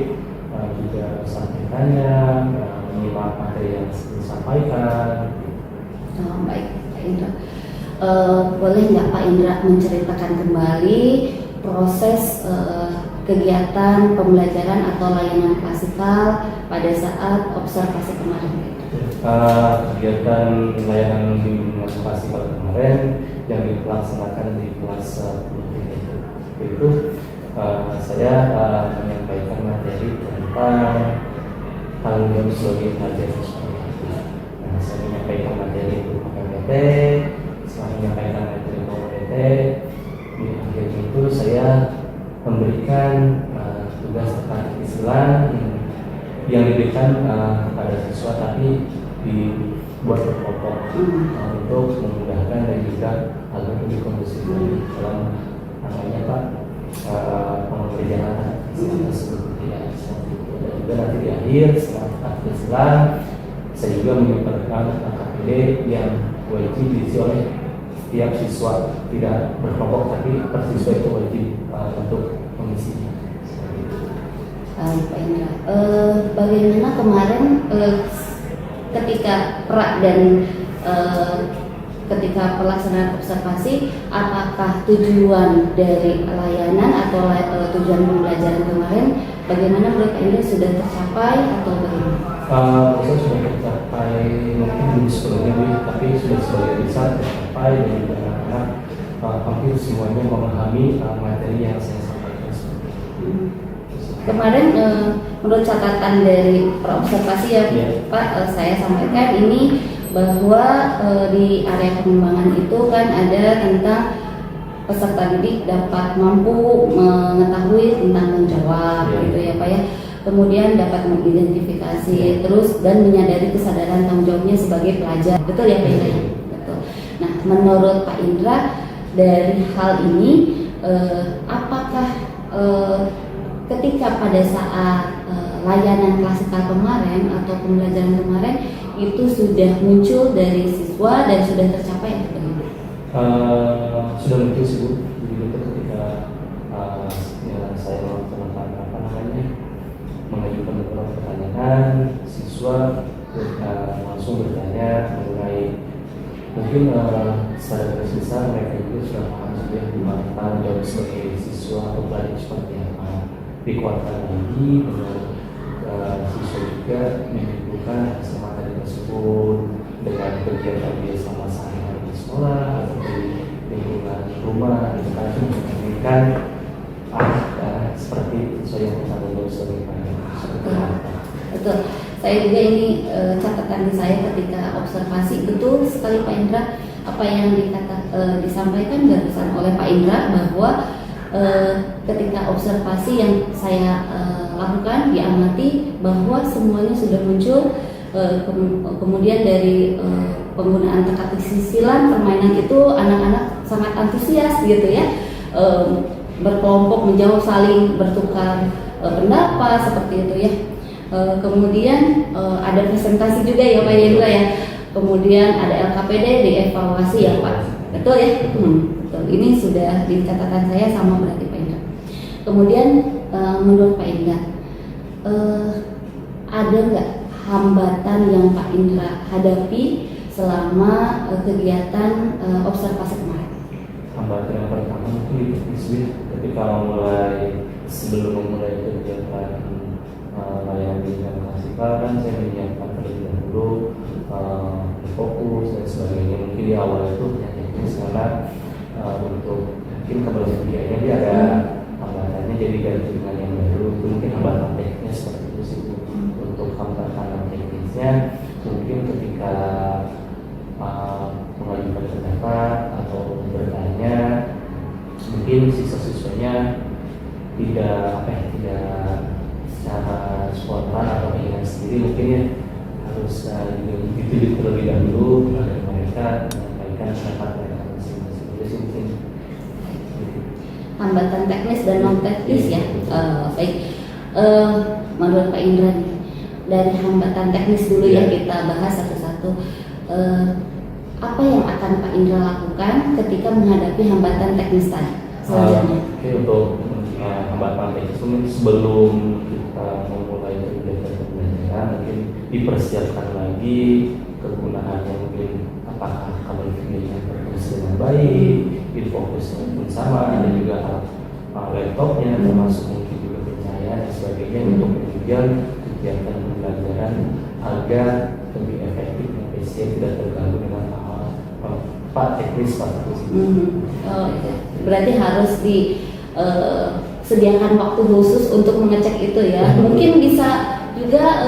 juga sampai tanya, menyimak materi yang disampaikan. Baik Pak Indra, boleh nggak Pak Indra menceritakan kembali proses kegiatan pembelajaran atau layanan klasikal pada saat observasi kemarin? Kegiatan layanan bimbingan klasikal kemarin yang dilaksanakan di kelas 10 itu saya menyampaikan materi tentang tanggung jawab sebagai pelajar siswa. Nah, saya menyampaikan materi itu KPT, setelah menyampaikan materi KPT, di akhir itu saya memberikan tugas terkait istilah yang diberikan kepada siswa, tapi dibuat berkelompok untuk memudahkan dan juga agar lebih kondusif dalam namanya Pak pengerjaan tersebut ya. Dan juga nanti di akhir setelah istilah saya juga menyampaikan KPD yang wajib diisi oleh setiap siswa, tidak berkelompok tapi per siswa itu wajib untuk mengisinya. Pak Indra, bagaimana kemarin ketika dan ketika pelaksanaan observasi, apakah tujuan dari layanan atau tujuan pembelajaran kemarin, bagaimana menurut Pak Indra sudah tercapai atau bagaimana? Proses sudah tercapai mungkin belum sepenuhnya, tapi sudah sebagian besar tercapai dan juga anak-anak hampir semuanya memahami materi yang saya sampaikan. kemarin menurut catatan dari praobservasi ya Pak, saya sampaikan ini bahwa di area pengembangan itu kan ada tentang peserta didik dapat mampu mengetahui tentang tanggung jawab gitu ya Pak ya. Kemudian dapat mengidentifikasi terus dan menyadari kesadaran tanggung jawabnya sebagai pelajar. Betul ya Pak Indra? Betul. Nah, menurut Pak Indra dari hal ini apakah ketika pada saat layanan klasikal kemarin atau pembelajaran kemarin itu sudah muncul dari siswa dan sudah tercapai atau bagaimana? Sudah muncul sih Bu. Jadi itu ketika ya, saya mengajukan beberapa pertanyaan, siswa langsung bertanya mengenai mungkin secara garis besar mereka itu sudah paham sudah gimana tanggung jawab sebagai siswa atau pelajar seperti apa. Dikuatkan lagi dengan siswa juga menimbulkan kesempatan tersebut dengan kegiatan dia sama sehari-hari di sekolah atau di lingkungan rumah itu kan menginginkan seperti siswa yang bertanggung jawab sebagai pelajar seperti apa. Betul. Saya juga ini catatan di saya ketika observasi betul sekali Pak Indra apa yang disampaikan gagasan oleh Pak Indra bahwa ketika observasi yang saya lakukan diamati bahwa semuanya sudah muncul kemudian dari penggunaan teka-teki permainan itu anak-anak sangat antusias gitu ya, berkelompok menjawab saling bertukar pendapat seperti itu ya. Kemudian ada presentasi juga ya Pak Indra ya. Kemudian ada LKPD dievaluasi ya Pak. Betul ya? Betul. Ini sudah di catatan saya sama berarti Pak Indra. Kemudian menurut Pak Indra ada nggak hambatan yang Pak Indra hadapi selama kegiatan observasi kemarin? Hambatan yang pertama mungkin ketika sebelum memulai kegiatan layanan pendidikan klasikal kan saya menyiapkan terlebih dahulu fokus dan sebagainya. Mungkin di awal itu teknis karena untuk mungkin keberhasilannya dia ada hambatannya jadi ganti dengan yang baru itu mungkin hambatan teknisnya seperti itu sih. Untuk hambatan teknisnya mungkin ketika mengajukan pendapat atau bertanya mungkin siswa-siswanya tidak secara spontan atau keinginan sendiri mungkin ya harus dituju terlebih dahulu agar mereka menyampaikan pendapat mereka masing-masing. Jadi mungkin hambatan teknis dan non teknis ya. Baik, menurut Pak Indra nih, dari hambatan teknis dulu ya kita bahas satu-satu. Apa yang akan Pak Indra lakukan ketika menghadapi hambatan teknis tadi? Selanjutnya. Untuk hambatan teknis mungkin sebelum kita memulai kegiatan pembelajaran mungkin dipersiapkan lagi kegunaannya, mungkin apakah kamera videonya berfungsi dengan baik, difokus pun sama, ada juga laptopnya termasuk mungkin juga pencahayaan dan sebagainya untuk kemudian kegiatan pembelajaran agar lebih efektif dan efisien, tidak terganggu dengan hal teknis berarti harus disediakan waktu khusus untuk mengecek itu ya. Mungkin bisa juga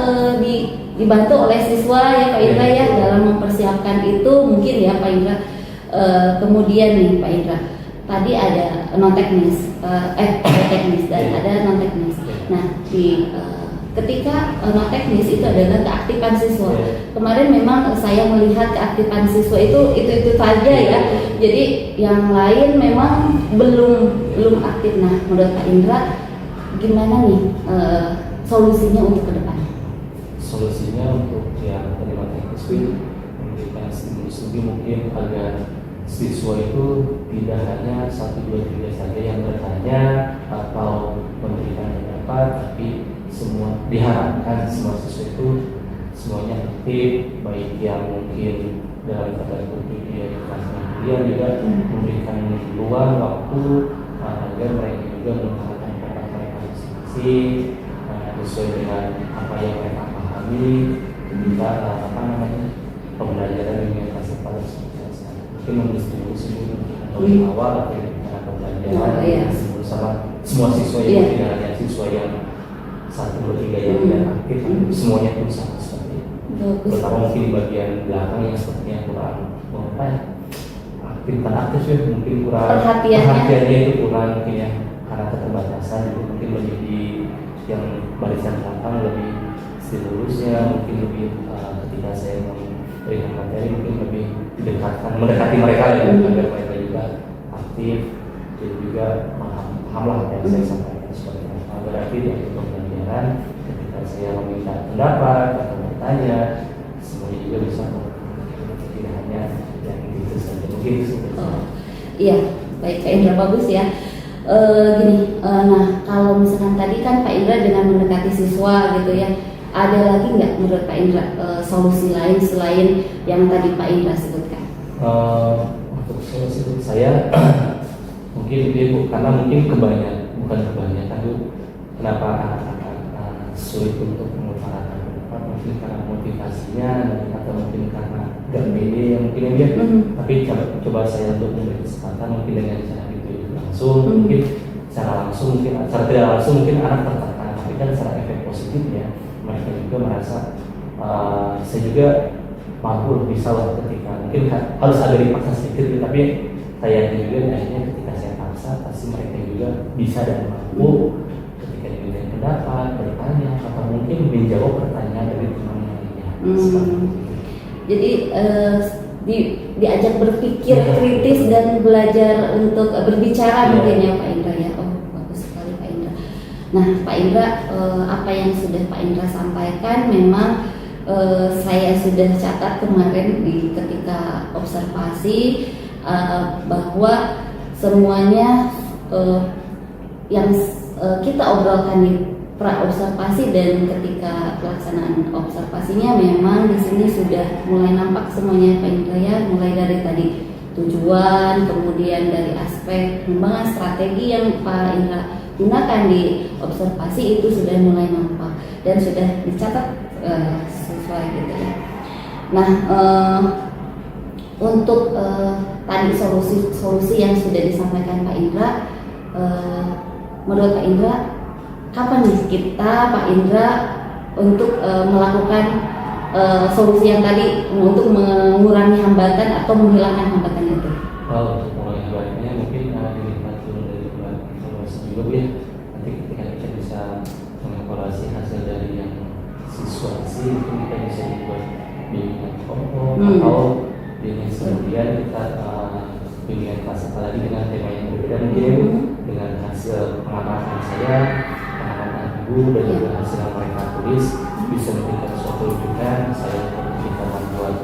dibantu oleh siswa ya Pak Indra ya dalam mempersiapkan itu mungkin ya Pak Indra. Kemudian nih Pak Indra, tadi ada non teknis, teknis dan ada non teknis. Nah ketika non teknis itu adalah keaktifan siswa. Kemarin memang saya melihat keaktifan siswa itu saja ya. Jadi yang lain memang belum aktif. Nah, menurut Pak Indra gimana nih solusinya untuk ke depan? Solusinya untuk yang non teknis itu memberikan stimulus lebih mungkin agar siswa itu tidak hanya 1, 2, 3 saja yang bertanya atau memberikan pendapat, tapi semua diharapkan semua siswa itu semuanya aktif, baik yang mungkin dalam tanda kutip dia di kelas kuliah juga memberikan ruang waktu agar mereka juga menggunakan pendapat mereka masing-masing sesuai dengan apa yang mereka pahami kita pembelajaran dengan kasih pada mungkin mendistribusi atau di awal atau di tengah pembelajaran sama semua siswa yang tidak hanya siswa yang 1, 2, 3 yang aktif, semuanya pun sama seperti itu. Terutama mungkin di bagian belakang yang sepertinya kurang apa ya, aktif, bukan aktif ya, mungkin kurang perhatiannya itu kurang mungkin ya, karena keterbatasan itu mungkin menjadi yang barisan belakang lebih stimulusnya, mungkin lebih ketika saya memberikan materi mungkin lebih mendekati mereka ya, agar mereka juga aktif dan juga paham lah apa yang saya sampaikan seperti apa. Berarti dari pembelajaran ketika saya meminta pendapat atau bertanya, semuanya juga bisa tidak hanya yang itu saja, mungkin itu saja. Iya, baik Kak Indra, bagus ya. Nah kalau misalkan tadi kan Pak Indra dengan mendekati siswa gitu ya, ada lagi nggak menurut Pak Indra solusi lain selain yang tadi Pak Indra sebutkan? Untuk solusi saya mungkin itu karena mungkin bukan kebanyakan itu kenapa anak-anak sulit untuk mengutarakan pendapat, mungkin karena motivasinya atau mungkin karena gak pede yang mungkin dia. Tapi coba saya untuk memberi kesempatan mungkin dengan cara itu langsung, mungkin secara langsung mungkin secara tidak langsung mungkin anak tertekan, tapi kan secara efek positifnya mereka juga merasa saya juga mampu bisa lah ketika mungkin harus ada dipaksa sedikit, tapi saya juga akhirnya ketika saya paksa pasti mereka juga bisa dan mampu ketika diminta pendapat, bertanya atau mungkin menjawab pertanyaan dari teman lainnya. Jadi diajak berpikir kritis dan belajar untuk berbicara mungkin ya Pak Indra ya. Oh bagus sekali Pak Indra. Nah Pak Indra, apa yang sudah Pak Indra sampaikan memang saya sudah catat kemarin ketika observasi bahwa semuanya yang kita obrolkan di pra-observasi dan ketika pelaksanaan observasinya memang di sini sudah mulai nampak semuanya Pak Indra ya, mulai dari tadi tujuan, kemudian dari aspek pengembangan strategi yang Pak Indra gunakan di observasi itu sudah mulai nampak dan sudah dicatat sesuai gitu ya. Nah untuk tadi solusi yang sudah disampaikan Pak Indra, menurut Pak Indra kapan nih kita Pak Indra untuk melakukan solusi yang tadi untuk mengurangi hambatan atau menghilangkan hambatan itu? Untuk mengurangi hambatannya mungkin dilihat dulu dari evaluasi juga ya. Nanti ketika kita bisa mengevaluasi hasil dari yang siswa mungkin kita bisa dibuat bimbingan kelompok atau bimbingan kemudian kita bimbingan kelas apa lagi dengan tema yang berbeda mungkin dengan hasil pengamatan saya, pengamatan ibu dan juga hasil yang mereka tulis bisa memberikan suatu rujukan saya untuk kita membuat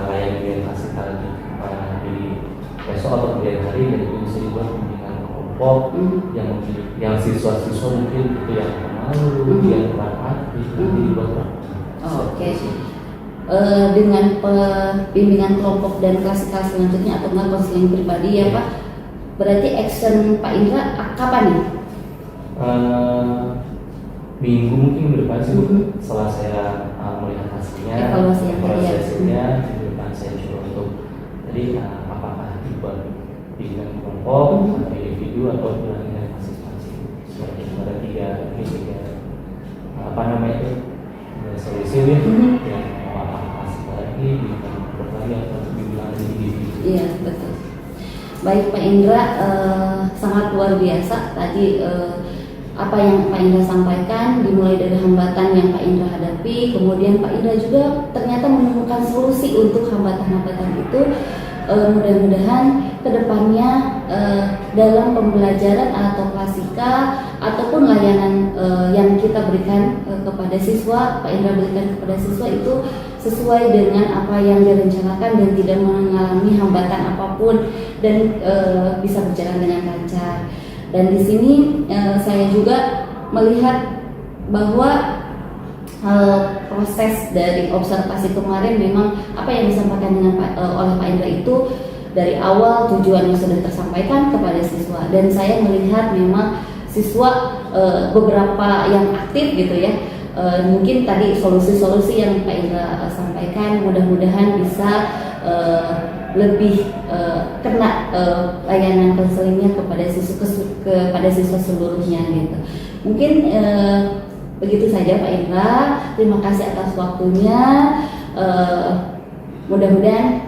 layanan orientasi lagi di besok atau kemudian hari dan itu bisa dibuat bimbingan kelompok yang siswa-siswa mungkin itu yang pemalu, yang kurang aktif nanti dibuat Oke. Dengan bimbingan kelompok dan kelas-kelas selanjutnya atau enggak konseling pribadi ya Pak, berarti action Pak Indra kapan nih? Minggu mungkin minggu depan sih setelah saya melihat hasilnya, evaluasinya minggu depan saya coba untuk jadi apakah dibuat bimbingan kelompok atau individu atau bimbingan masing-masing seperti itu ada tiga apa namanya itu solusi ya yang apakah lagi bimbingan berlari atau bimbingan individu. Iya betul. Baik Pak Indra, sangat luar biasa tadi apa yang Pak Indra sampaikan, dimulai dari hambatan yang Pak Indra hadapi, kemudian Pak Indra juga ternyata menemukan solusi untuk hambatan-hambatan itu. Mudah-mudahan kedepannya dalam pembelajaran atau klasika ataupun layanan yang kita berikan kepada siswa, Pak Indra berikan kepada siswa itu sesuai dengan apa yang direncanakan dan tidak mengalami hambatan apapun dan bisa berjalan dengan lancar. Dan di sini saya juga melihat bahwa proses dari observasi kemarin memang apa yang disampaikan oleh Pak Indra itu dari awal tujuannya sudah tersampaikan kepada siswa dan saya melihat memang siswa beberapa yang aktif gitu ya. Mungkin tadi solusi-solusi yang Pak Indra sampaikan mudah-mudahan bisa lebih kena layanan konselingnya kepada siswa seluruhnya gitu. Mungkin begitu saja Pak Indra. Terima kasih atas waktunya. Mudah-mudahan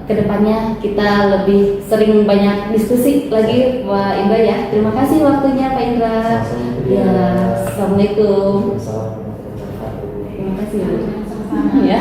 kedepannya kita lebih sering banyak diskusi lagi Pak Indra ya. Terima kasih waktunya Pak Indra. Ya, assalamualaikum. Assalamualaikum warahmatullahi wabarakatuh. Terima kasih. Ya.